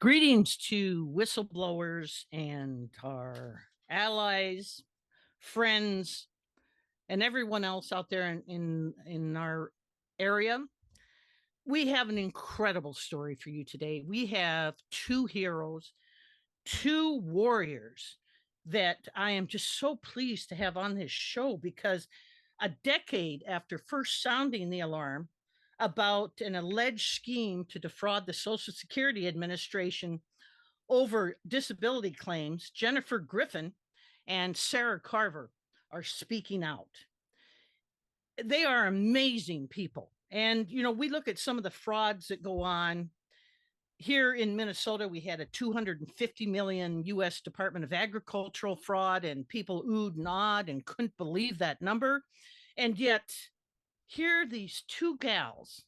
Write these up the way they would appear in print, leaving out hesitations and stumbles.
Greetings to whistleblowers and our allies, friends, and everyone else out there in our area. We have an incredible story for you today. We have two heroes, two warriors that I am just so pleased to have on this show because a decade after first sounding the alarm about an alleged scheme to defraud the Social Security Administration over disability claims, Jennifer Griffin and Sarah Carver are speaking out. They are amazing people. And, we look at some of the frauds that go on. Here in Minnesota, we had a 250 million US Department of Agricultural fraud, and people oohed and awed and couldn't believe that number. And yet, here these two gals,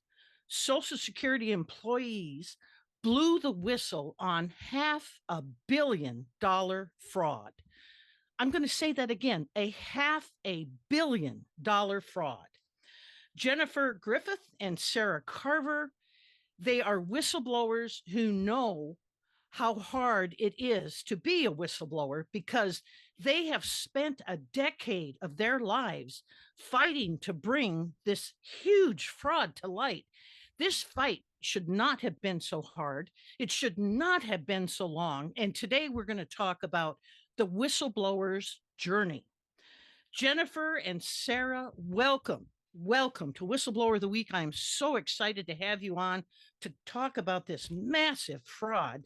Social Security employees, blew the whistle on $500 million fraud. I'm going to say that again, a $500 million fraud. Jennifer Griffith and Sarah Carver, they are whistleblowers who know how hard it is to be a whistleblower because they have spent a decade of their lives fighting to bring this huge fraud to light. This fight should not have been so hard. It should not have been so long. And today we're going to talk about the whistleblower's journey. Jennifer and Sarah, welcome. Welcome to Whistleblower of the Week. I'm so excited to have you on to talk about this massive fraud.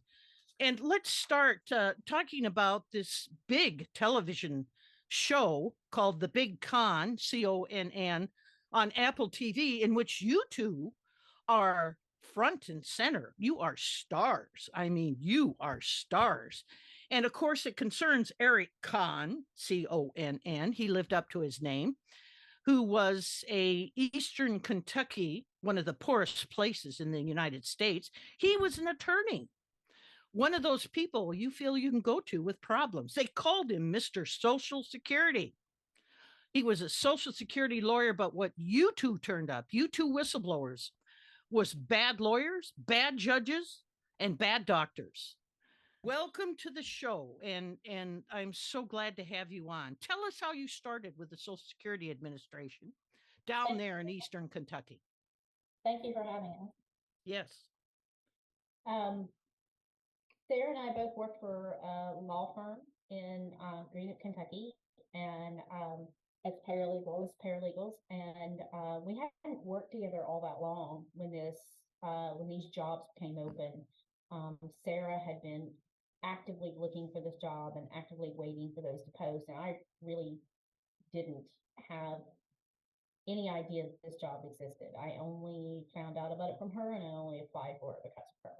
And let's start talking about this big television show called The Big Conn, Conn, on Apple TV, in which you two are front and center. You are stars. I mean, you are stars. And of course, it concerns Eric Conn, Conn. He lived up to his name, who was a Eastern Kentucky, one of the poorest places in the United States. He was an attorney, one of those people you feel you can go to with problems. They called him Mr. Social Security. He was a Social Security lawyer, but what you two turned up, you two whistleblowers, was bad lawyers, bad judges, and bad doctors. Welcome to the show, and I'm so glad to have you on. Tell us how you started with the Social Security Administration down there in Eastern Kentucky. Thank you for having us. Yes. Sarah and I both worked for a law firm in Greenock, Kentucky, and as paralegals, and we hadn't worked together all that long when these jobs came open. Sarah had been actively looking for this job and actively waiting for those to post, and I really didn't have any idea that this job existed. I only found out about it from her, and I only applied for it because of her.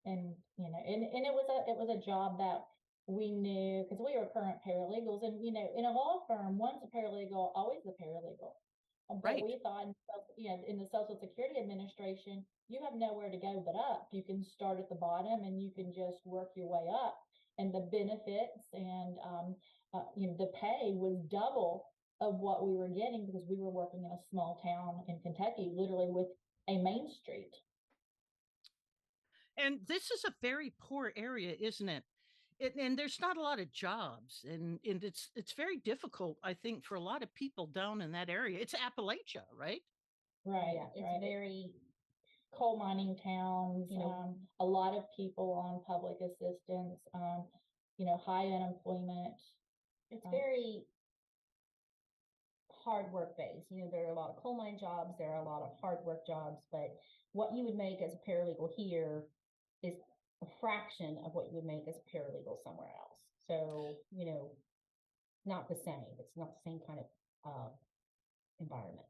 And it was a job that we knew because we were current paralegals, and in a law firm, once a paralegal, always a paralegal. But right. We thought, in the Social Security Administration, you have nowhere to go but up. You can start at the bottom and you can just work your way up, and the benefits and the pay was double of what we were getting because we were working in a small town in Kentucky, literally with a main street. And this is a very poor area, isn't it? And there's not a lot of jobs, and it's very difficult, I think, for a lot of people down in that area. It's Appalachia, right? Right. Yeah, it's very coal mining towns. A lot of people on public assistance. High unemployment. It's very hard work based. There are a lot of coal mine jobs. There are a lot of hard work jobs, but what you would make as a paralegal here is a fraction of what you would make as a paralegal somewhere else. So, not the same. It's not the same kind of environment.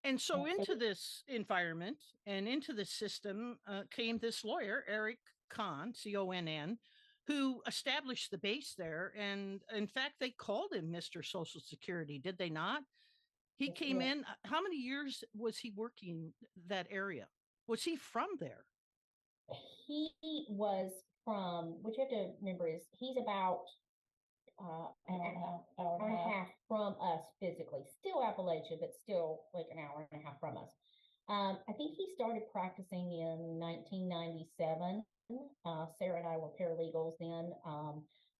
And so into this environment and into the system came this lawyer, Eric Conn, Conn, who established the base there. And in fact, they called him Mr. Social Security, did they not? He came in. How many years was he working that area? Was he from there? He was from, what you have to remember is he's about hour and a half from us physically. Still Appalachia, but still like an hour and a half from us. I think he started practicing in 1997. Sarah and I were paralegals then,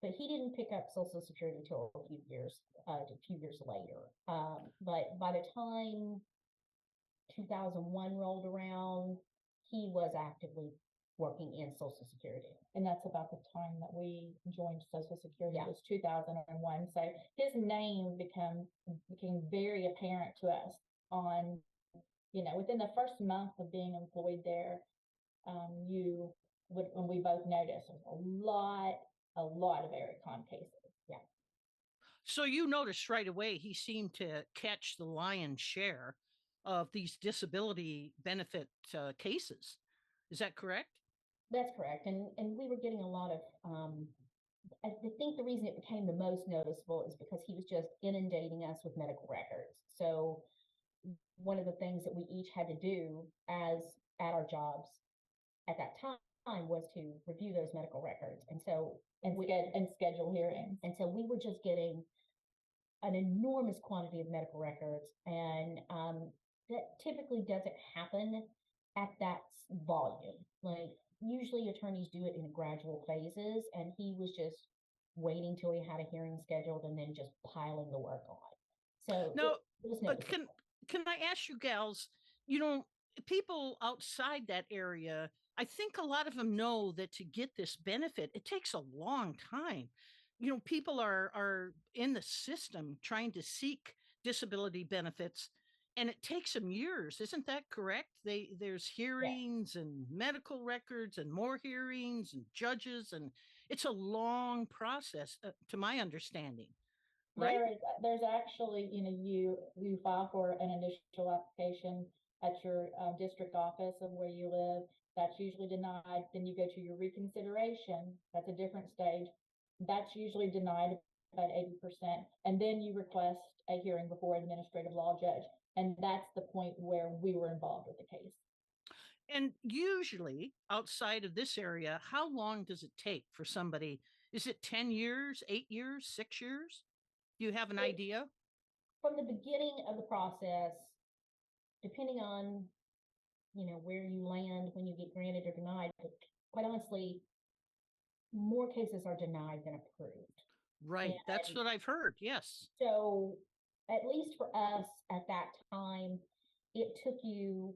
but he didn't pick up Social Security until a few years later. But by the time 2001 rolled around, he was actively working in Social Security. And that's about the time that we joined Social Security. Yeah. It was 2001. So his name became very apparent to us on, within the first month of being employed there. When we both noticed a lot of Eric Conn cases. Yeah. So you noticed right away he seemed to catch the lion's share of these disability benefit cases. Is that correct? That's correct. And we were getting a lot of, I think the reason it became the most noticeable is because he was just inundating us with medical records. So one of the things that we each had to do at our jobs at that time was to review those medical records. And schedule hearings. And so we were just getting an enormous quantity of medical records. And that typically doesn't happen at that volume. Like usually attorneys do it in gradual phases, and he was just waiting till he had a hearing scheduled and then just piling the work on. So now, can I ask you gals, people outside that area, I think a lot of them know that to get this benefit, it takes a long time. People are in the system trying to seek disability benefits, and it takes them years. Isn't that correct? There's hearings and medical records and more hearings and judges, and it's a long process, to my understanding. Right? There's actually, you file for an initial application at your district office of where you live. That's usually denied. Then you go to your reconsideration. That's a different stage. That's usually denied about 80%. And then you request a hearing before an administrative law judge. And that's the point where we were involved with the case. And usually outside of this area, how long does it take for somebody? Is it 10 years, 8 years, 6 years? Do you have an idea? From the beginning of the process, depending on, where you land when you get granted or denied, but quite honestly, more cases are denied than approved. Right. That's what I've heard. Yes. So at least for us at that time, it took you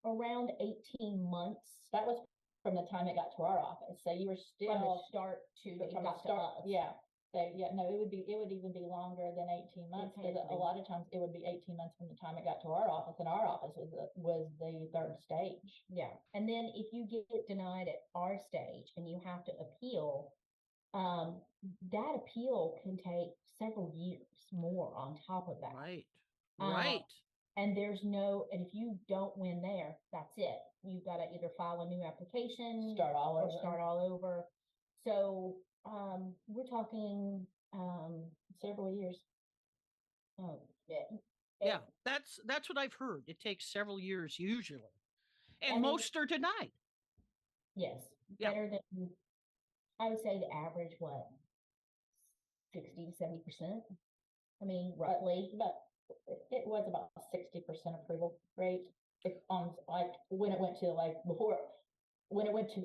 around 18 months. That was from the time it got to our office. So you were still from the start to it got to us. Yeah. So no, it would even be longer than 18 months, because a lot of times it would be 18 months from the time it got to our office, and our office was the third stage. Yeah. And then if you get denied at our stage and you have to appeal, that appeal can take several years more on top of that. Right. Right. And if you don't win there, that's it. You've got to either file a new application, start all over. So we're talking several years. Oh, yeah. That's what I've heard. It takes several years usually, and most are denied. Yes, better than, I would say, the average 60 to 70%. I mean, roughly, but it was about 60% approval rate. When it went to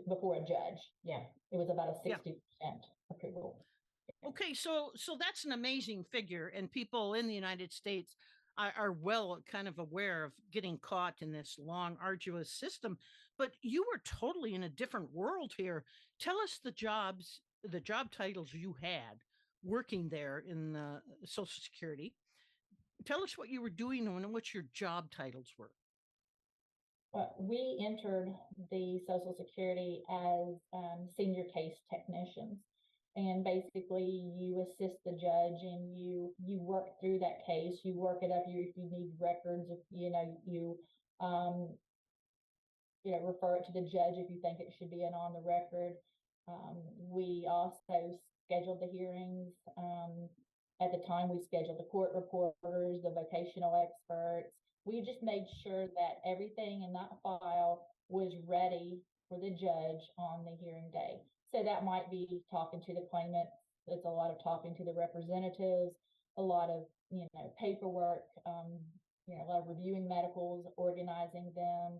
before a judge. Yeah, it was about a 60% approval. Okay, so that's an amazing figure, and people in the United States are well kind of aware of getting caught in this long, arduous system. But you were totally in a different world here. Tell us the job titles you had working there in Social Security. Tell us what you were doing and what your job titles were. We entered the Social Security as senior case technicians. And basically you assist the judge and you work through that case, you work it up, if you need records, if you refer it to the judge if you think it should be on the record. We also scheduled the hearings. At the time, we scheduled the court reporters, the vocational experts. We just made sure that everything in that file was ready for the judge on the hearing day. So that might be talking to the claimant. It's a lot of talking to the representatives, a lot of, paperwork, a lot of reviewing medicals, organizing them,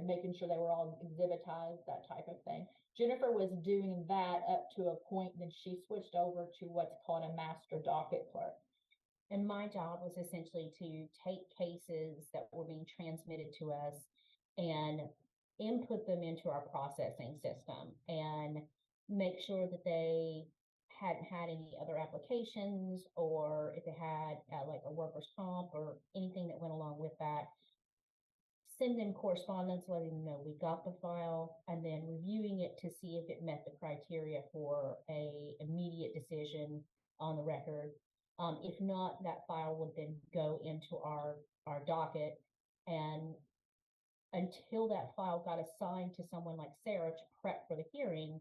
making sure they were all exhibitized, that type of thing. Jennifer was doing that up to a point, then she switched over to what's called a master docket clerk. And my job was essentially to take cases that were being transmitted to us and input them into our processing system and make sure that they hadn't had any other applications, or if they had like a workers' comp or anything that went along with that, send them correspondence letting them know we got the file, and then reviewing it to see if it met the criteria for a immediate decision on the record. If not, that file would then go into our docket, and until that file got assigned to someone like Sarah to prep for the hearing,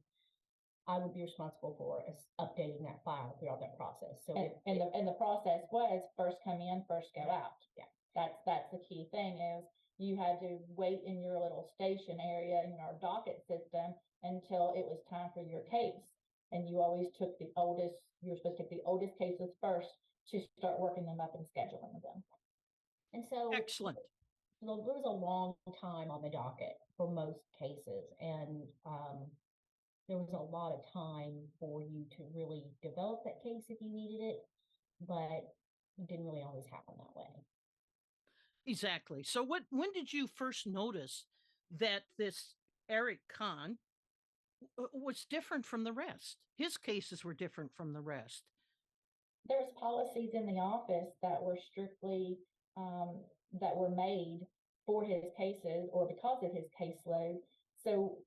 I would be responsible for updating that file throughout that process. So the process was first come in, first go out. Yeah. That's the key thing, is you had to wait in your little station area in our docket system until it was time for your case. And you always took the oldest, you were supposed to take the oldest cases first to start working them up and scheduling them. And so Excellent. there was a long time on the docket for most cases. And there was a lot of time for you to really develop that case if you needed it, but it didn't really always happen that way. Exactly. So when did you first notice that this Eric Conn was different from the rest? His cases were different from the rest. There's policies in the office that were strictly that were made for his cases or because of his caseload. So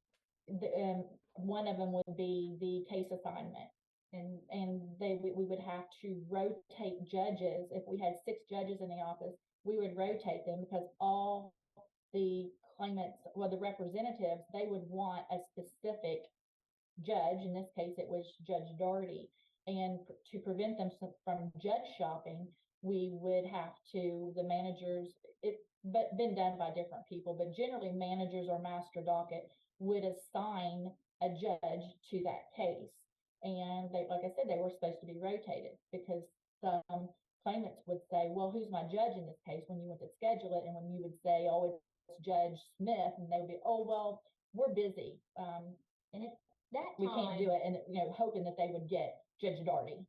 one of them would be the case assignment. And we would have to rotate judges. If we had 6 judges in the office, we would rotate them because all the claimants, well, the representatives, they would want a specific judge. In this case, it was Judge Doherty. And to prevent them from judge shopping, we would have to, the managers, it's been done by different people, but generally managers or master docket would assign a judge to that case. And they, like I said, they were supposed to be rotated because some claimants would say, well, who's my judge in this case when you went to schedule it? And when you would say, oh, it's Judge Smith, and they would be, oh, well, we're busy. And we can't do it. And, hoping that they would get Judge Doherty.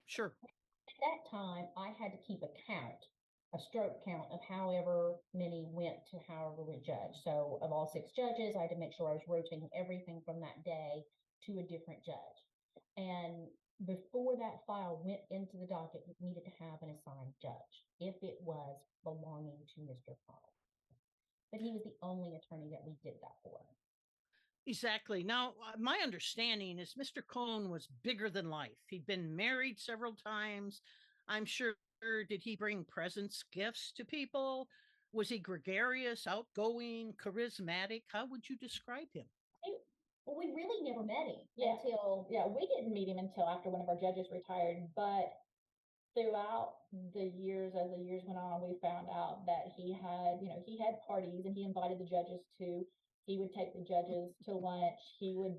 Sure. At that time, I had to keep a stroke count of however many went to however we judge. So of all 6 judges, I had to make sure I was rotating everything from that day to a different judge. And before that file went into the docket, it needed to have an assigned judge if it was belonging to Mr. Conn. But he was the only attorney that we did that for. Exactly. Now, my understanding is Mr. Conn was bigger than life. He'd been married several times. I'm sure. Did he bring presents, gifts to people? Was he gregarious, outgoing, charismatic? How would you describe him? Well, we really never met him until... Yeah, we didn't meet him until after one of our judges retired. But throughout the years, as the years went on, we found out that he had, he had parties and he invited the judges to. He would take the judges to lunch. He would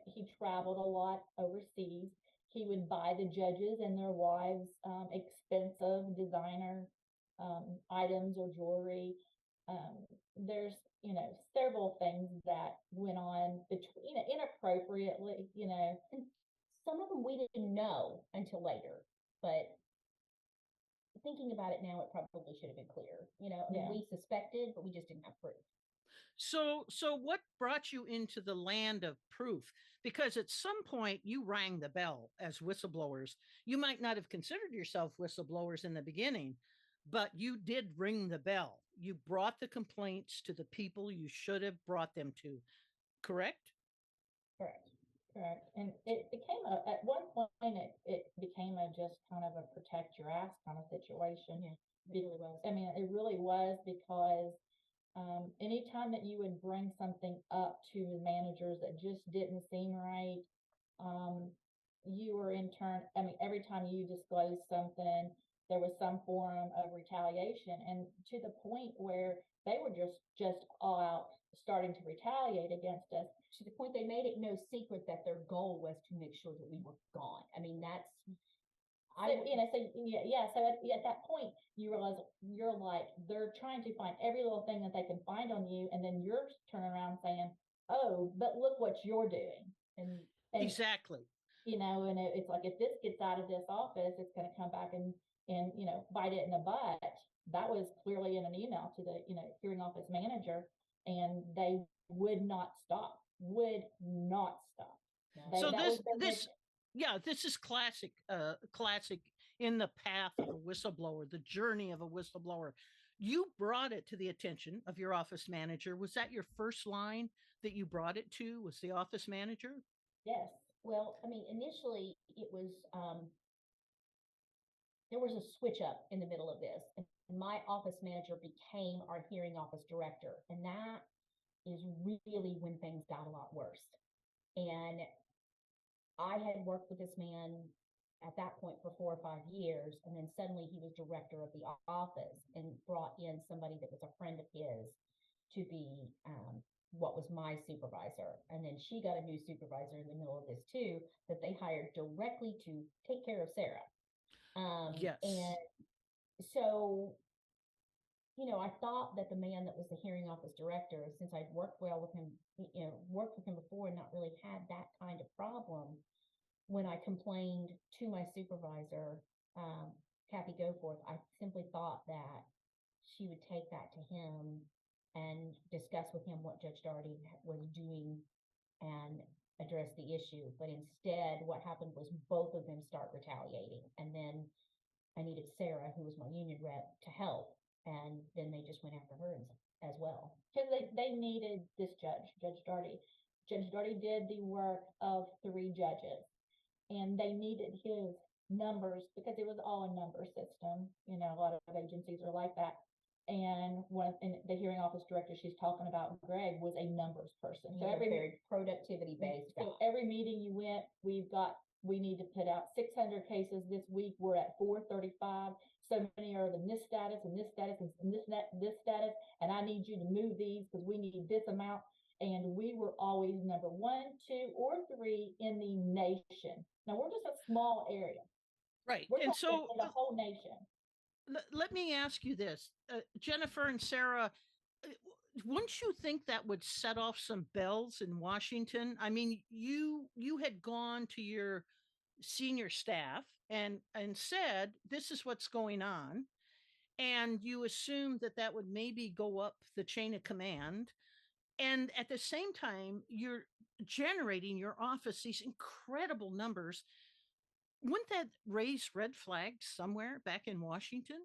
he traveled a lot overseas. He would buy the judges and their wives expensive designer items or jewelry. There's, several things that went on between, inappropriately, And some of them we didn't know until later, but thinking about it now, it probably should have been clear. We suspected, but we just didn't have proof. So what brought you into the land of proof? Because at some point you rang the bell as whistleblowers. You might not have considered yourself whistleblowers in the beginning, but you did ring the bell. You brought the complaints to the people you should have brought them to, correct? Correct. And it became at one point, it became just kind of a protect your ass kind of situation. Yeah, it really was. I mean, it really was, because anytime that you would bring something up to the managers that just didn't seem right, you were in turn, every time you disclosed something, there was some form of retaliation, and to the point where they were just all out starting to retaliate against us. To the point they made it no secret that their goal was to make sure that we were gone. So, so at that point, you realize you're like, they're trying to find every little thing that they can find on you, and then you're turning around saying, oh, but look what you're doing. And exactly. And it's like, if this gets out of this office, it's going to come back and bite it in the butt. That was clearly in an email to the, hearing office manager, and they would not stop. So this is classic in the path of a whistleblower, the journey of a whistleblower. You brought it to the attention of your office manager. Was that your first line that you brought it to? Was the office manager? Yes. Well, I mean, initially it was, there was a switch up in the middle of this, and my office manager became our hearing office director. And that is really when things got a lot worse. And I had worked with this man at that point for 4 or 5 years, and then suddenly he was director of the office and brought in somebody that was a friend of his to be what was my supervisor. And then she got a new supervisor in the middle of this too, that they hired directly to take care of Sarah. Yes. And so, I thought that the man that was the hearing office director, since I'd worked well with him, worked with him before and not really had that kind of problem, when I complained to my supervisor, Kathy Goforth, I simply thought that she would take that to him and discuss with him what Judge Daugherty was doing and address the issue. But instead, what happened was both of them start retaliating. And then I needed Sarah, who was my union rep, to help. And then they just went after her as well. Because they needed this judge, Judge Daugherty. Judge Daugherty did the work of 3 judges, and they needed his numbers because it was all a number system. A lot of agencies are like that. And the hearing office director she's talking about, Greg, was a numbers person. So very productivity based. So every meeting you went, we need to put out 600 cases this week. We're at 435. So many are in this status and this status and this status. And I need you to move these because we need this amount. And we were always number 1, 2, or 3 in the nation. Now we're just a small area. Right. We're and so the whole nation. Let me ask you this, Jennifer and Sarah, wouldn't you think that would set off some bells in Washington? I mean, you had gone to your senior staff and said, this is what's going on. And you assumed that would maybe go up the chain of command. And at the same time, you're generating your office these incredible numbers. Wouldn't that raise red flags somewhere back in Washington?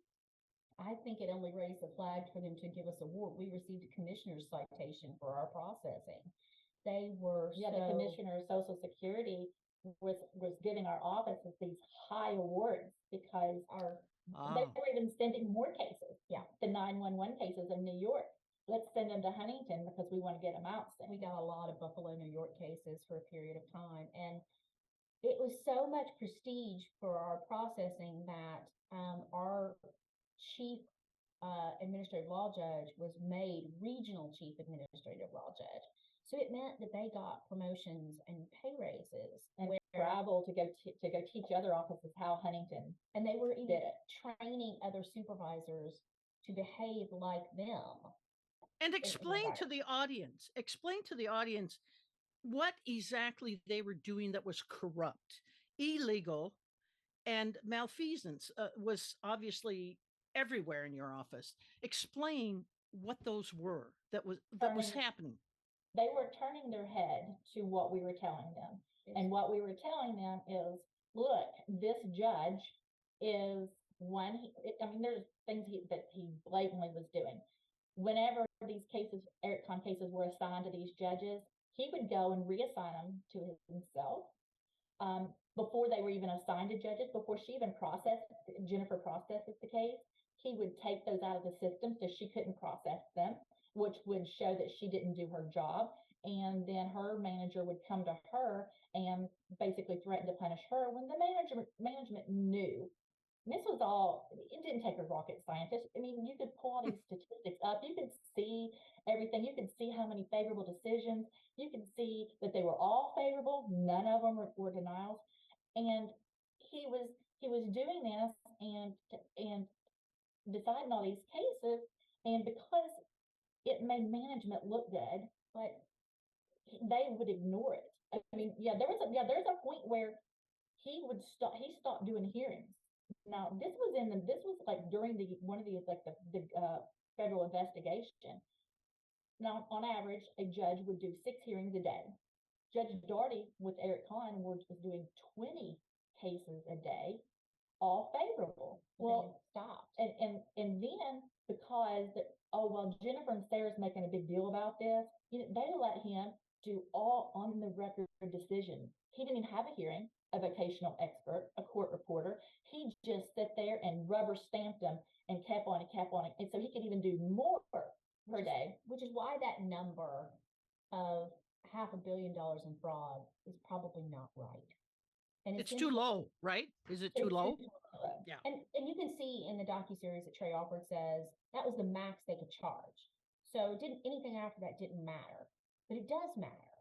I think it only raised the flag for them to give us a award. We received a commissioner's citation for our processing. They were the commissioner of Social Security was giving our offices these high awards because they were even sending more cases. Yeah, the 911 cases in New York. Let's send them to Huntington because we want to get them out. We got a lot of Buffalo, New York cases for a period of time, and it was so much prestige for our processing that our chief administrative law judge was made regional chief administrative law judge. So it meant that they got promotions and pay raises and travel to go teach other offices how Huntington. And they were even training other supervisors to behave like them. And explain to the audience what exactly they were doing that was corrupt, illegal, and malfeasance was obviously everywhere in your office. Explain what those were that was happening. They were turning their head to what we were telling them. And what we were telling them is, look, this judge is one. There's things that he blatantly was doing. Whenever these cases, Eric Conn cases, were assigned to these judges, he would go and reassign them to himself before they were even assigned to judges, before she even Jennifer processes the case. He would take those out of the system so she couldn't process them, which would show that she didn't do her job. And then her manager would come to her and basically threaten to punish her when the management knew. This was all, it didn't take a rocket scientist. You could pull all these statistics up. You could see everything. You could see how many favorable decisions. You could see that they were all favorable. None of them were denials. And he he was doing this and deciding all these cases, and because it made management look good, but they would ignore it. I mean, there's a point where he stopped doing hearings. Now, this was like during one of the federal investigation. Now, on average, a judge would do 6 hearings a day. Judge Daugherty with Eric Conn was doing 20 cases a day, all favorable. Well, stopped. And then because Jennifer and Sarah's making a big deal about this, they let him do all on the record decisions. He didn't even have a hearing, a vocational expert, a court reporter. He just sat there and rubber stamped them and kept on it. And so he could even do more per day. Which is why that number of $500 million in fraud is probably not right. And it's too low, right? Is it too low? Yeah. And you can see in the docuseries that Trey Alford says that was the max they could charge. So anything after that didn't matter, but it does matter.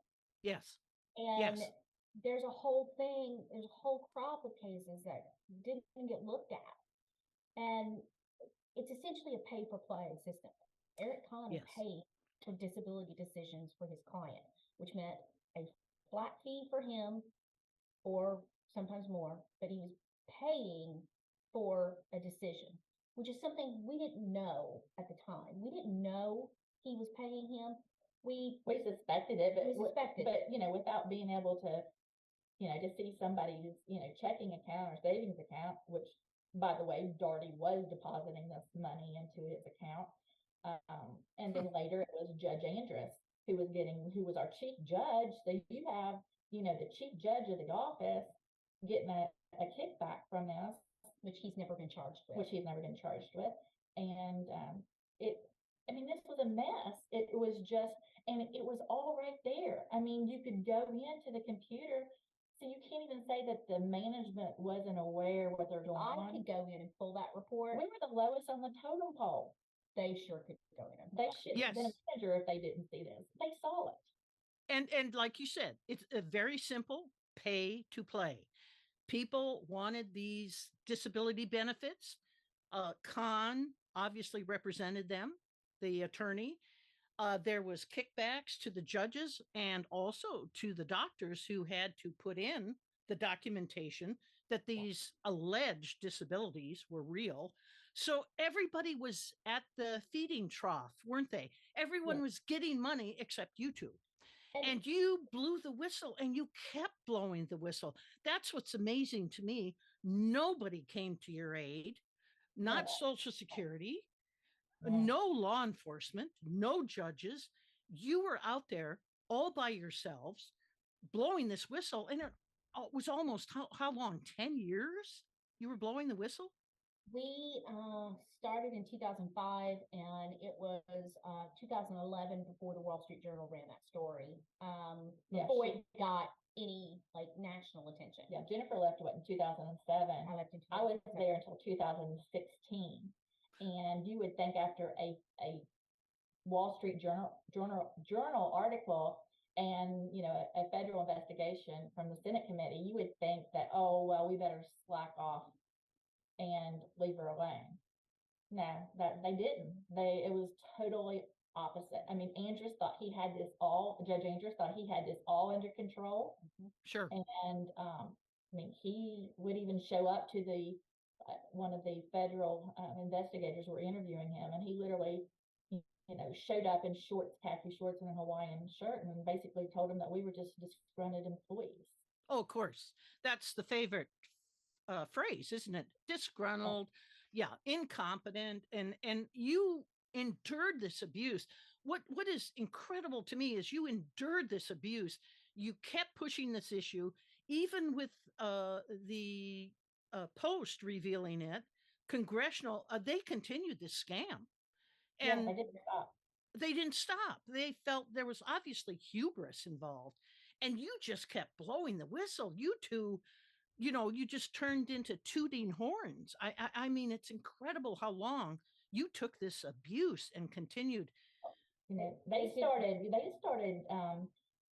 Yes. And there's a whole crop of cases that didn't get looked at. And it's essentially a pay for play system. Eric Conn paid for disability decisions for his client, which meant a flat fee for him or sometimes more, but he was paying for a decision, which is something we didn't know at the time. We didn't know he was paying him. We suspected it, but without being able to, to see somebody's, checking account or savings account, which, by the way, Daugherty was depositing this money into his account. And then later it was Judge Andrus who was our chief judge. So you have, the chief judge of the office getting a kickback from this, which he's never been charged with. And this was a mess. It was just, and it was all right there. I mean, you could go into the computer, so you can't even say that the management wasn't aware what they're going on. I could go in and pull that report. We were the lowest on the totem pole. They sure could go in. They should have been a manager if they didn't see this. They saw it. And like you said, it's a very simple pay to play. People wanted these disability benefits. Conn obviously represented them, the attorney. There was kickbacks to the judges and also to the doctors who had to put in the documentation that these alleged disabilities were real. So everybody was at the feeding trough, weren't they? Everyone was getting money except you two. And you blew the whistle, and you kept blowing the whistle. That's what's amazing to me. Nobody came to your aid, not Social Security, no law enforcement, no judges. You were out there all by yourselves blowing this whistle. And it was almost how long? 10 years you were blowing the whistle? We started in 2005, and it was 2011 before the Wall Street Journal ran that story. Before it got any national attention. Yeah, Jennifer left in 2007. I left in 2007. I was there until 2016. And you would think after a Wall Street Journal article and a federal investigation from the Senate committee, you would think that, we better slack off and leave her alone. No, that they didn't. It was totally opposite. I mean, Judge Andrus thought he had this all under control. Sure. And he would even show up to the one of the federal investigators were interviewing him, and he literally showed up in khaki shorts and a Hawaiian shirt, and basically told him that we were just disgruntled employees. Oh, of course. That's the favorite phrase, isn't it? Disgruntled, incompetent, and you endured this abuse. What is incredible to me is you endured this abuse. You kept pushing this issue, even with the Post revealing it. Congressional, they continued this scam, and they didn't stop. They didn't stop. They felt there was obviously hubris involved, and you just kept blowing the whistle. You two, you just turned into tooting horns. I mean, it's incredible how long you took this abuse and continued. They started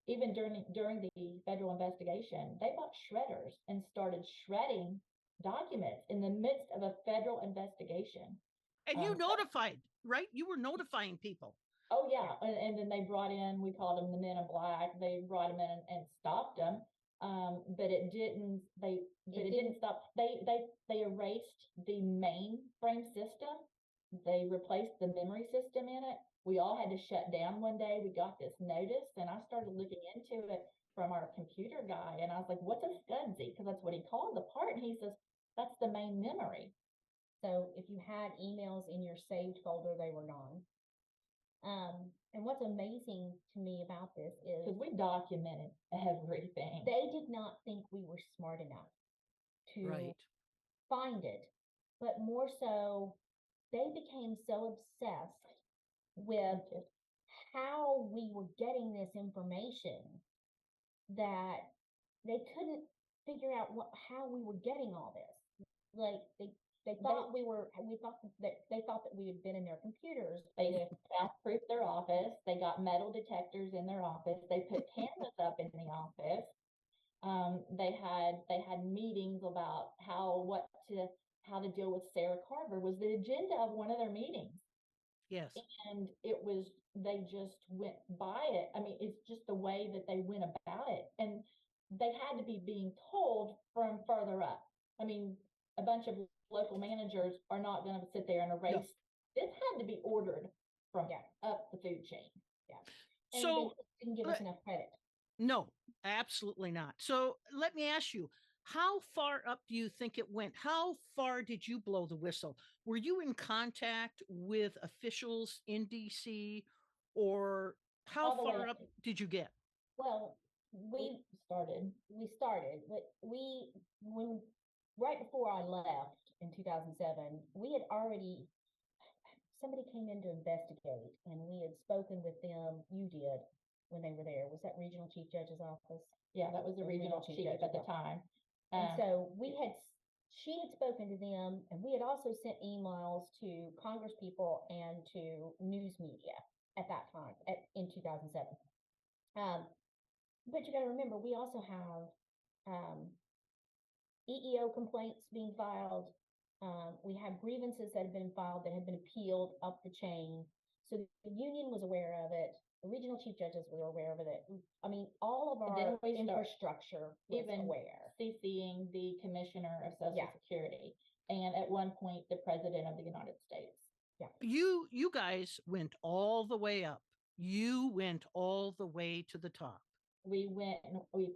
even during the federal investigation. They bought shredders and started shredding documents in the midst of a federal investigation. And you notified, right? You were notifying people. Oh yeah, and then they brought in, we called them the Men in Black. They brought them in and stopped them. But it didn't. It didn't stop. They erased the mainframe system. They replaced the memory system in it. We all had to shut down one day. We got this notice, and I started looking into it from our computer guy, and I was like, "What's a SCSI?" Because that's what he called the part, and he says, "That's the main memory." So if you had emails in your saved folder, they were gone. And what's amazing to me about this is because we documented everything. They did not think we were smart enough to find it, but more so, they became so obsessed with how we were getting this information that they couldn't figure out how we were getting all this. Like they thought they thought that we had been in their computers. They soundproofed their office. They got metal detectors in their office. They put cameras up in the office. They had meetings about how to deal with Sarah Carver was the agenda of one of their meetings. Yes. And they just went by it. I mean, it's just the way that they went about it. And they had to be being told from further up. I mean, a bunch of local managers are not going to sit there and erase. No. This had to be ordered from up the food chain. Yeah. And so they didn't give us enough credit. No, absolutely not. So let me ask you, how far up do you think it went? How far did you blow the whistle? Were you in contact with officials in DC, or how far up did you get? Well, we started, but right before I left in 2007, somebody came in to investigate, and we had spoken with them. You did when they were there. Was that Regional Chief Judge's office? Yeah, that was the regional chief at the time. And so she had spoken to them, and we had also sent emails to Congress people and to news media at that time, in 2007. But you got to remember, we also have EEO complaints being filed. We have grievances that have been filed that have been appealed up the chain. So the union was aware of it. The regional chief judges were aware of it. I mean, all of our infrastructure was aware. CCing the Commissioner of Social Security, and at one point the President of the United States. Yeah. You guys went all the way up. You went all the way to the top. We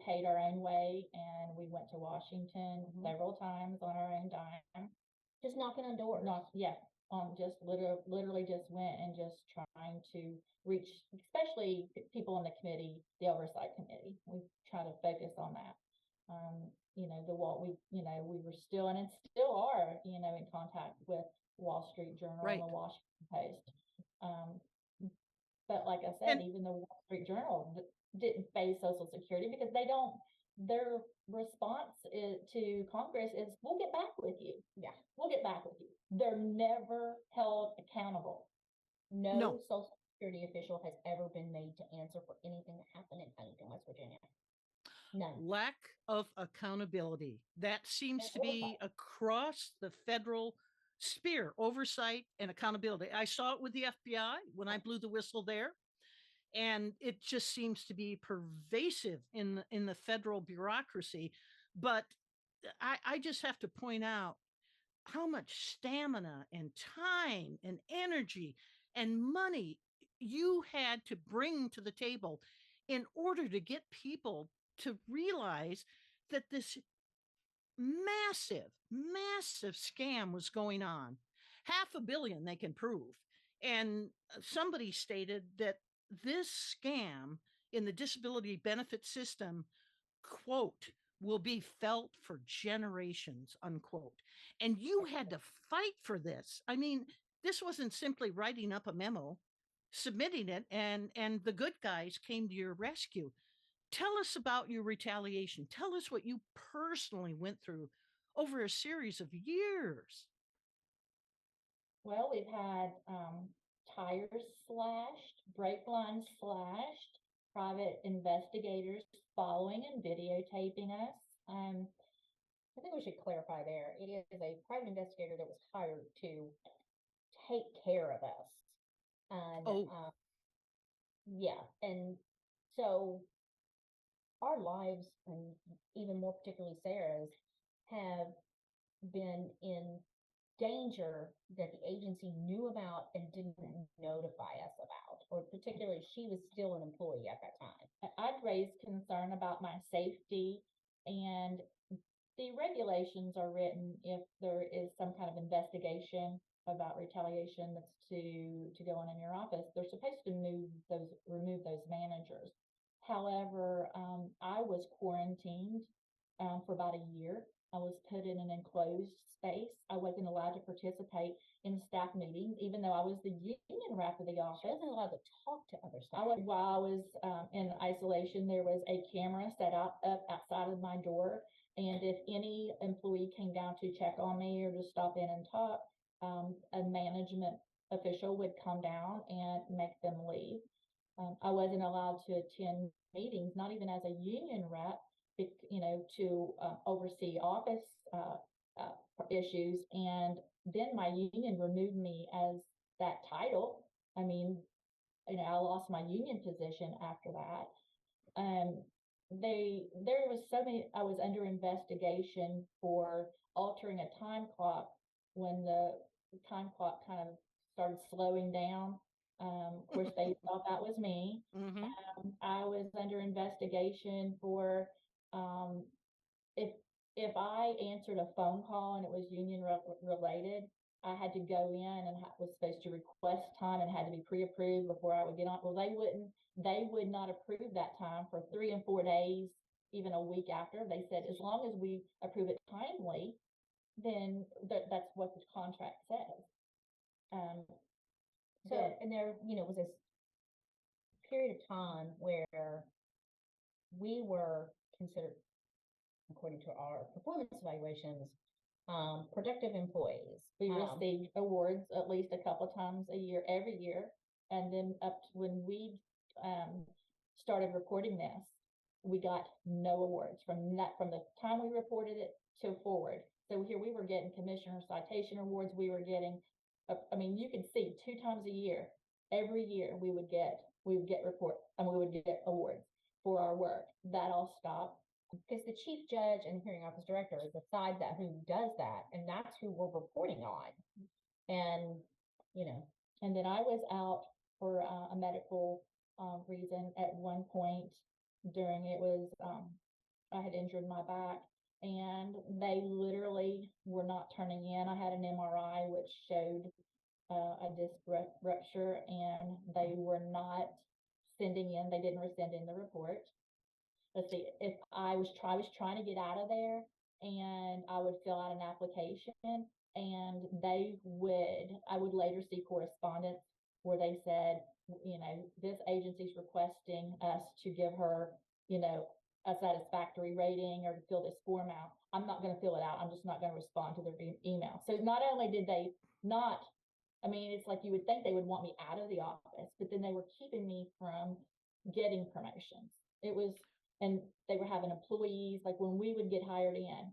paid our own way, and we went to Washington several times on our own dime. Just knocking on doors. Just literally just went and just trying to reach, especially people on the committee, the oversight committee. We try to focus on that. We were still and still are, in contact with Wall Street Journal and the Washington Post. But like I said, even the Wall Street Journal didn't face Social Security because their response to Congress is, we'll get back with you. Yeah, we'll get back with you. They're never held accountable. No Social Security official has ever been made to answer for anything that happened in Huntington, West Virginia. None. Lack of accountability. That seems to be across the federal sphere, oversight and accountability. I saw it with the FBI when I blew the whistle there. And it just seems to be pervasive in the federal bureaucracy. But I just have to point out how much stamina and time and energy and money you had to bring to the table in order to get people to realize that this massive scam was going on. $500 million they can prove. And somebody stated that this scam in the disability benefit system, quote, will be felt for generations, unquote. And you had to fight for this. I mean, this wasn't simply writing up a memo, submitting it, and the good guys came to your rescue. Tell us about your retaliation. Tell us what you personally went through over a series of years. Well, we've had tires slashed, brake lines slashed, private investigators following and videotaping us. I think we should clarify there. It is a private investigator that was hired to take care of us. And Oh, yeah, and so our lives, and even more particularly Sarah's, have been in danger that the agency knew about and didn't notify us about, or particularly she was still an employee at that time. I'd raised concern about my safety, and the regulations are written if there is some kind of investigation about retaliation that's to go on in your office, they're supposed to remove those managers. However, I was quarantined for about a year. I was put in an enclosed space. I wasn't allowed to participate in staff meetings, even though I was the union rep of the office. She wasn't allowed to talk to other staff. While I was in isolation, there was a camera set up outside of my door. And if any employee came down to check on me or to stop in and talk, a management official would come down and make them leave. I wasn't allowed to attend meetings, not even as a union rep, to oversee office issues. And then my union removed me as that title. I mean, I lost my union position after that. There was so many. I was under investigation for altering a time clock when the time clock kind of started slowing down. Of course, they thought that was me. mm-hmm. I was under investigation for um, if if I answered a phone call and it was union related, I had to go in and was supposed to request time and had to be pre-approved before I would get on. Well, they would not approve that time for 3 and 4 days, even a week after. They said, as long as we approve it timely, then that's what the contract says. So, and there, was this period of time where we were considered, according to our performance evaluations, productive employees. We received awards at least a couple times a year, every year. And then up to when we started reporting this, we got no awards from the time we reported it till forward. So here we were getting commissioner citation awards. We were getting, you can see 2 times a year, every year we would get reports and we would get awards for our work. That all stopped. Because the chief judge and hearing office director decide that who does that, and that's who we're reporting on. And, and then I was out for a medical reason at one point during I had injured my back, and they literally were not turning in. I had an MRI which showed a disc rupture, and they were not sending in. They didn't send in the report. Let's see, if I was trying to get out of there, and I would fill out an application, and I would later see correspondence where they said, this agency's requesting us to give her, a satisfactory rating or to fill this form out. I'm not going to fill it out. I'm just not going to respond to their email. So not only did they not, it's like you would think they would want me out of the office, but then they were keeping me from getting promotions. And they were having employees, like when we would get hired in,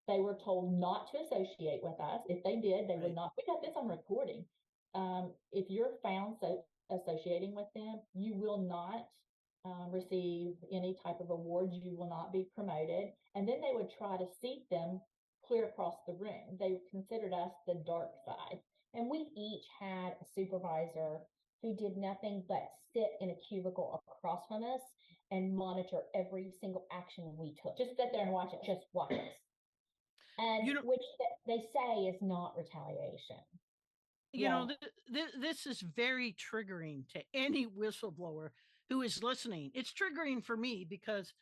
they were told not to associate with us. If they did, they would not. We got this on recording. If you're found associating with them, you will not receive any type of awards. You will not be promoted. And then they would try to seat them clear across the room. They considered us the dark side. And we each had a supervisor who did nothing but sit in a cubicle across from us and monitor every single action we took. Just sit there and watch it. Just watch us. And which they say is not retaliation. This is very triggering to any whistleblower who is listening. It's triggering for me because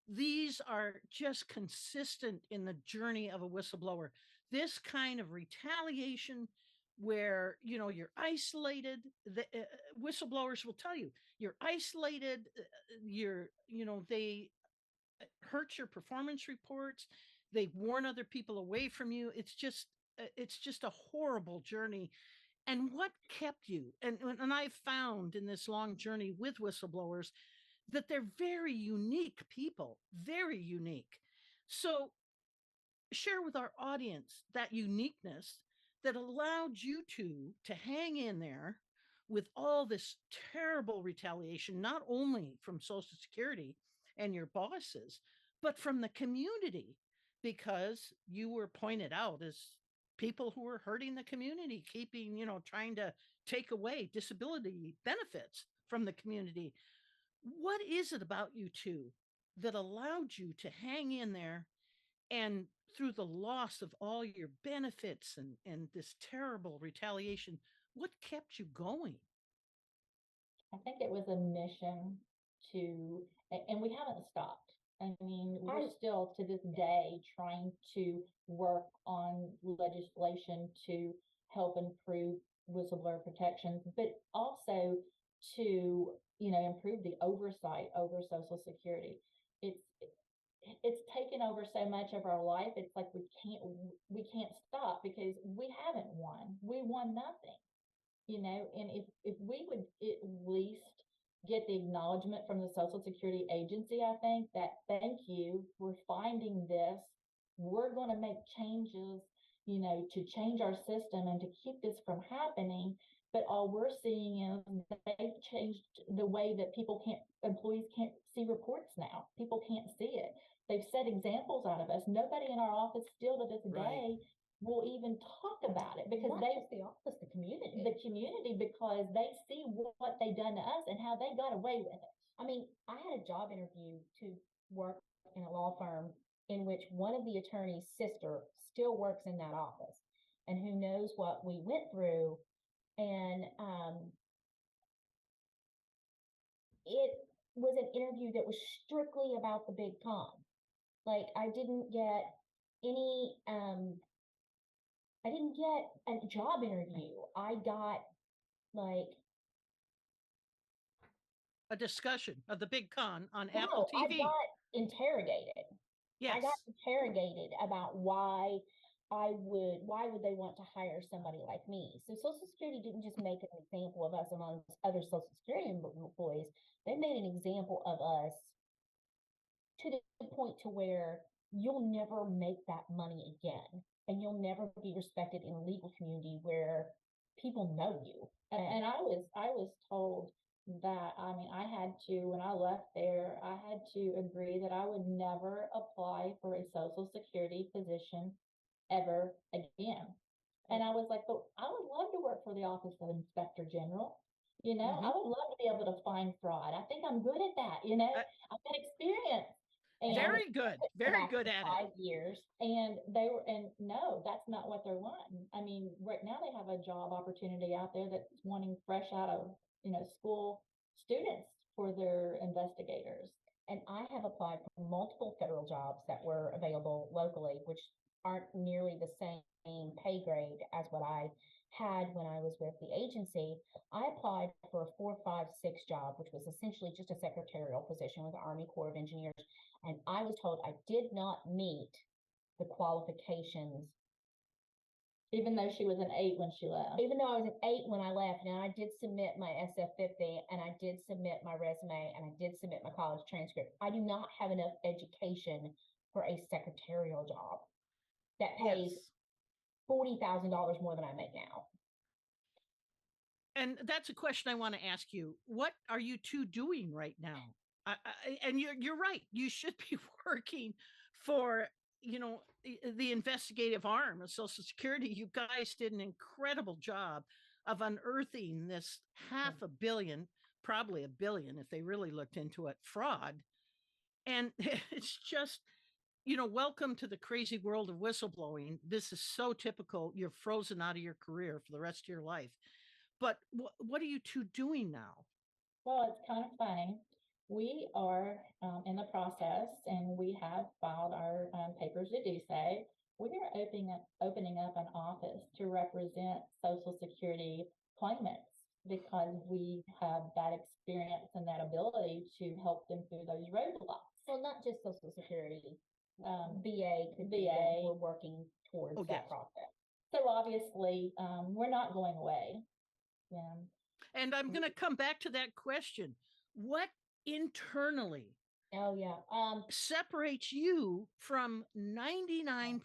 these are just consistent in the journey of a whistleblower. This kind of retaliation where, you're isolated. The whistleblowers will tell you you're isolated. They hurt your performance reports. They warn other people away from you. It's just a horrible journey. And what kept you? And I've found in this long journey with whistleblowers that they're very unique people, very unique. So share with our audience that uniqueness that allowed you to hang in there with all this terrible retaliation, not only from Social Security and your bosses, but from the community, because you were pointed out as people who were hurting the community, keeping, trying to take away disability benefits from the community. What is it about you two that allowed you to hang in there, and through the loss of all your benefits and this terrible retaliation, what kept you going? I think it was a mission to, and we haven't stopped. I mean, we're still to this day trying to work on legislation to help improve whistleblower protections, but also to, improve the oversight over Social Security. It's it's taken over so much of our life. It's like we can't stop because we haven't won. We won nothing. And if we would at least get the acknowledgement from the Social Security agency, I think that thank you for finding this. We're going to make changes, to change our system and to keep this from happening. But all we're seeing is they've changed the way that employees can't see reports now. People can't see it. They've set examples out of us. Nobody in our office still to this day will even talk about it because the office, the community, because they see what they done to us and how they got away with it. I mean, I had a job interview to work in a law firm in which one of the attorney's sister still works in that office and who knows what we went through. And it was an interview that was strictly about the Big Conn. Like I didn't get a job interview. I got like A discussion of the Big Conn on no, Apple I TV. got interrogated. Yes. I got interrogated about why would they want to hire somebody like me? So Social Security didn't just make an example of us among other Social Security employees. They made an example of us to the point to where you'll never make that money again. And you'll never be respected in a legal community where people know you. And I was told that, I mean, I had to, when I left there, I had to agree that I would never apply for a Social Security position ever again. And I was like, but I would love to work for the Office of Inspector General. I would love to be able to find fraud. I think I'm good at that. I've got experience. Very good. Very good at it. 5 years. And no, that's not what they're wanting. I mean, right now they have a job opportunity out there that's wanting fresh out of, school students for their investigators. And I have applied for multiple federal jobs that were available locally, which aren't nearly the same pay grade as what I had when I was with the agency. I applied for a 456 job, which was essentially just a secretarial position with the Army Corps of Engineers. And I was told I did not meet the qualifications. Even though she was an 8 when she left. Even though I was an 8 when I left, and I did submit my SF-50, and I did submit my resume, and I did submit my college transcript. I do not have enough education for a secretarial job that pays $40,000 more than I make now. And that's a question I want to ask you. What are you two doing right now? And you're right. You should be working for, the investigative arm of Social Security. You guys did an incredible job of unearthing this $500 million, probably $1 billion if they really looked into it, fraud. And it's just, welcome to the crazy world of whistleblowing. This is so typical. You're frozen out of your career for the rest of your life. But what are you two doing now? Well, it's kind of funny. We are in the process, and we have filed our papers to do so. We are opening up an office to represent Social Security claimants because we have that experience and that ability to help them through those roadblocks. Well, not just Social Security. VA could be we're working towards that process. So obviously, we're not going away. And I'm going to come back to that question. What internally Oh yeah. separates you from 99%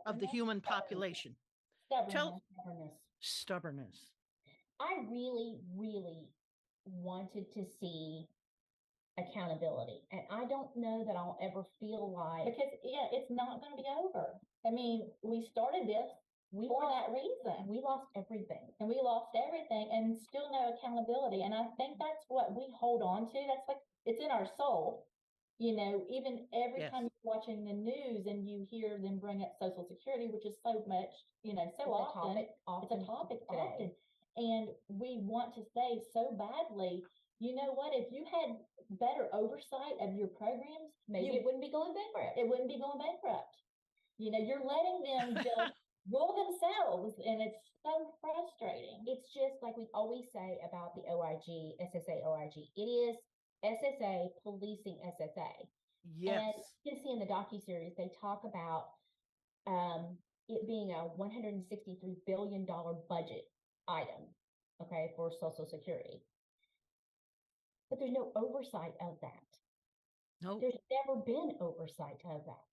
of the human population. Tell Stubbornness. stubbornness. I really, really wanted to see accountability. And I don't know that I'll ever feel like, Because it's not going to be over. I mean, we started this for that reason. we lost everything. And we lost everything and still no accountability. And I think that's what we hold on to. That's like, it's in our soul. You know, even every Yes. time you're watching the news and you hear them bring up Social Security, which is so much, you know, so It's often, it's a topic today. often. And we want to say so badly, you know what, if you had better oversight of your programs, Maybe it wouldn't be going bankrupt. it wouldn't be going bankrupt. You know, you're letting them just rule themselves, and it's so frustrating. It's just like we always say about the OIG, SSA, OIG. It is SSA policing SSA. Yes. And you can see in the docuseries, they talk about it being a $163 billion budget item, okay, for Social Security. But there's no oversight of that. No. There's never been oversight of that.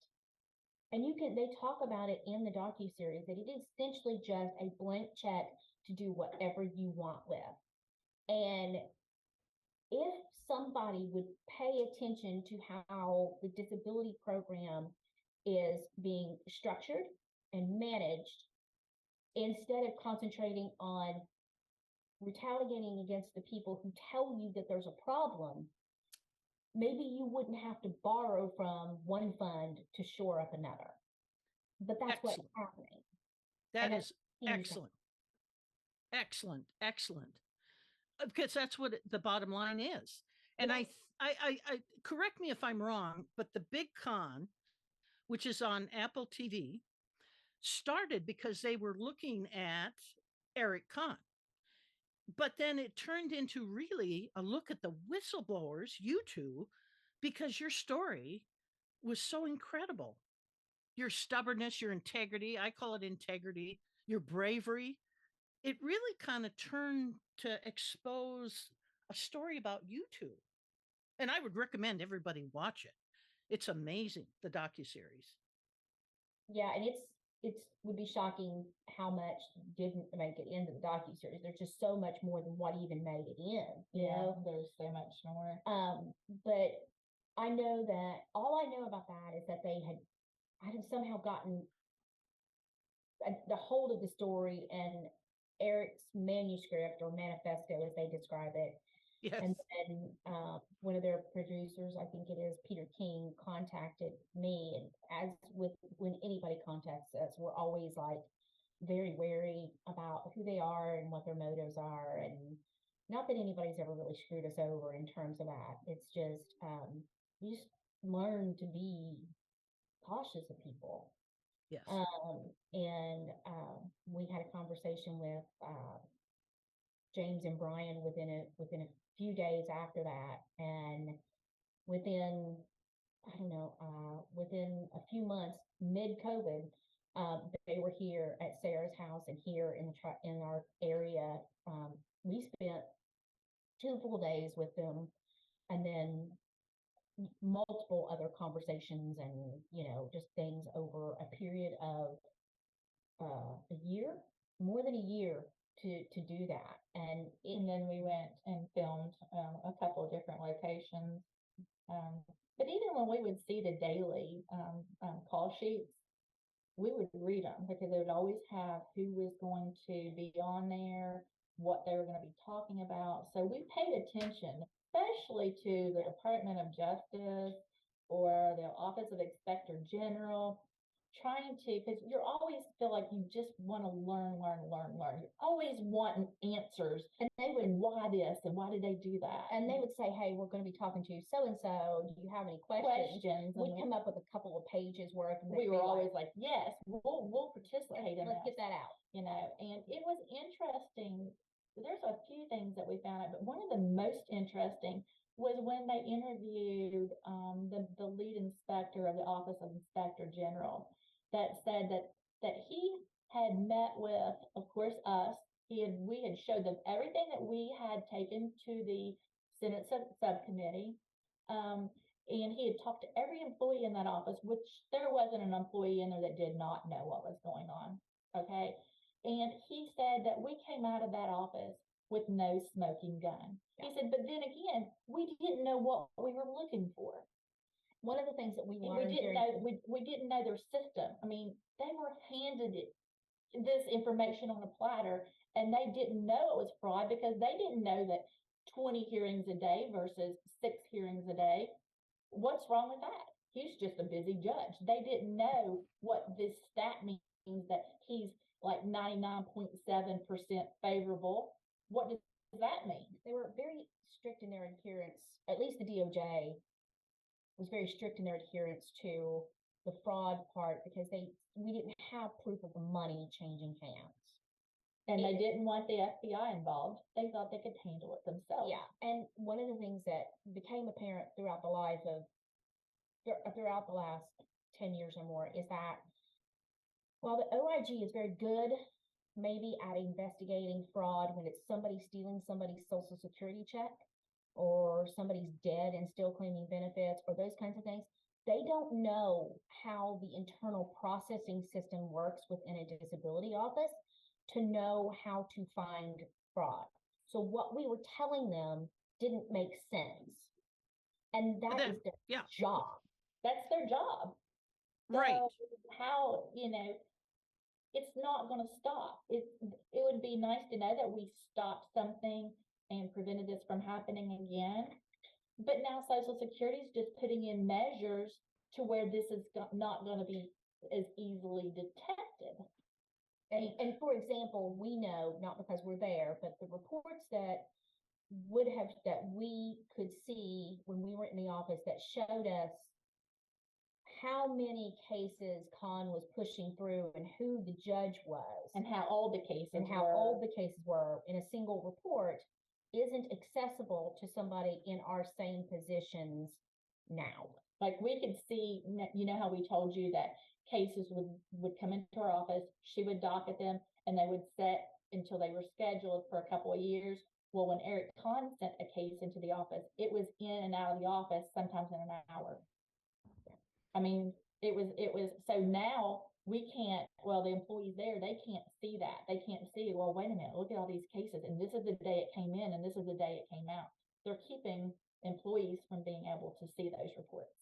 And they talk about it in the docuseries that it is essentially just a blank check to do whatever you want with. And if somebody would pay attention to how the disability program is being structured and managed, instead of concentrating on retaliating against the people who tell you that there's a problem, maybe you wouldn't have to borrow from one fund to shore up another. But that's what's happening. That is excellent. Excellent. Excellent. Because that's what the bottom line is. And I correct me if I'm wrong, but the Big Conn, which is on Apple TV, started because they were looking at Eric Conn. But then it turned into really a look at the whistleblowers, you two, because your story was so incredible. Your stubbornness, your integrity, I call it integrity, your bravery. It really kind of turned to expose a story about you two. And I would recommend everybody watch it. It's amazing, the docuseries. Yeah, and it's would be shocking how much didn't make it into the docuseries. There's just so much more than what even made it in. You know, there's so much more. But I know that all I know about that is that I had somehow gotten the hold of the story and Eric's manuscript or manifesto, as they describe it. Yes. And then one of their producers, I think it is Peter King, contacted me. And as with when anybody contacts us, we're always like very wary about who they are and what their motives are. And not that anybody's ever really screwed us over in terms of that. It's just you just learn to be cautious of people. Yes. And we had a conversation with James and Brian within a few days after that, and within within a few months, mid-COVID, they were here at Sarah's house and here in our area. We spent 2 full days with them, and then multiple other conversations and just things over a period of a year, more than a year to do that. And then we went and filmed a couple of different locations. But even when we would see the daily call sheets, we would read them because they would always have who was going to be on there, what they were going to be talking about. So we paid attention, especially to the Department of Justice or the Office of Inspector General, trying to, because you always feel like you just want to learn. You always want answers. And they would, why this? And why did they do that? And they would say, hey, we're going to be talking to so-and-so. Do you have any questions? We'd come up with a couple of pages worth. And we were always like, yes, we'll participate in let's get that out. And it was interesting. There's a few things that we found out, but one of the most interesting was when they interviewed the lead inspector of the Office of Inspector General, that said that he had met with, of course, us. We had showed them everything that we had taken to the Senate subcommittee. And he had talked to every employee in that office, which there wasn't an employee in there that did not know what was going on. Okay. And he said that we came out of that office with no smoking gun. He said, but then again, we didn't know what we were looking for. One of the things that we And learned we didn't know their system. I mean, they were handed this information on a platter, and they didn't know it was fraud because they didn't know that 20 hearings a day versus 6 hearings a day. What's wrong with that? He's just a busy judge. They didn't know what this stat means, that he's like 99.7% favorable. What does that mean? They were very strict in their adherence, at least the DOJ was very strict in their adherence to the fraud part because we didn't have proof of the money changing hands. And they didn't want the FBI involved. They thought they could handle it themselves. Yeah. And one of the things that became apparent throughout the last 10 years or more is that while the OIG is very good, maybe at investigating fraud when it's somebody stealing somebody's social security check or somebody's dead and still claiming benefits or those kinds of things, they don't know how the internal processing system works within a disability office to know how to find fraud. So what we were telling them didn't make sense. And that is their job. That's their job. So right. How, it's not going to stop. It would be nice to know that we stopped something and prevented this from happening again. But now Social Security is just putting in measures to where this is not going to be as easily detected. And for example, we know, not because we're there, but the reports that we could see when we were in the office that showed us how many cases Conn was pushing through and who the judge was. And how old the cases were in a single report isn't accessible to somebody in our same positions now. Like we could see, how we told you that cases would come into our office, she would docket them, and they would sit until they were scheduled for a couple of years. Well, when Eric Conn sent a case into the office, it was in and out of the office, sometimes in an hour. I mean, it was, so now we can't, the employees there, they can't see that. They can't see, well, wait a minute, look at all these cases, and this is the day it came in, and this is the day it came out. They're keeping employees from being able to see those reports.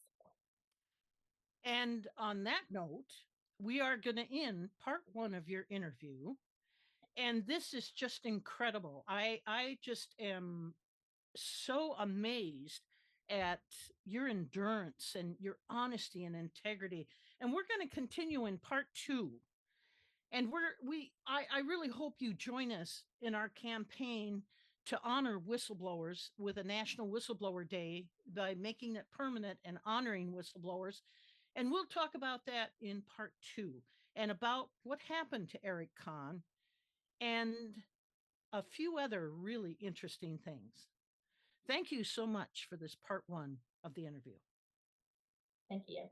And on that note, we are going to end part 1 of your interview. And this is just incredible. I just am so amazed at your endurance and your honesty and integrity. And we're going to continue in part 2. And I really hope you join us in our campaign to honor whistleblowers with a National Whistleblower Day by making it permanent and honoring whistleblowers. And we'll talk about that in part 2 and about what happened to Eric Conn and a few other really interesting things. Thank you so much for this part 1 of the interview. Thank you.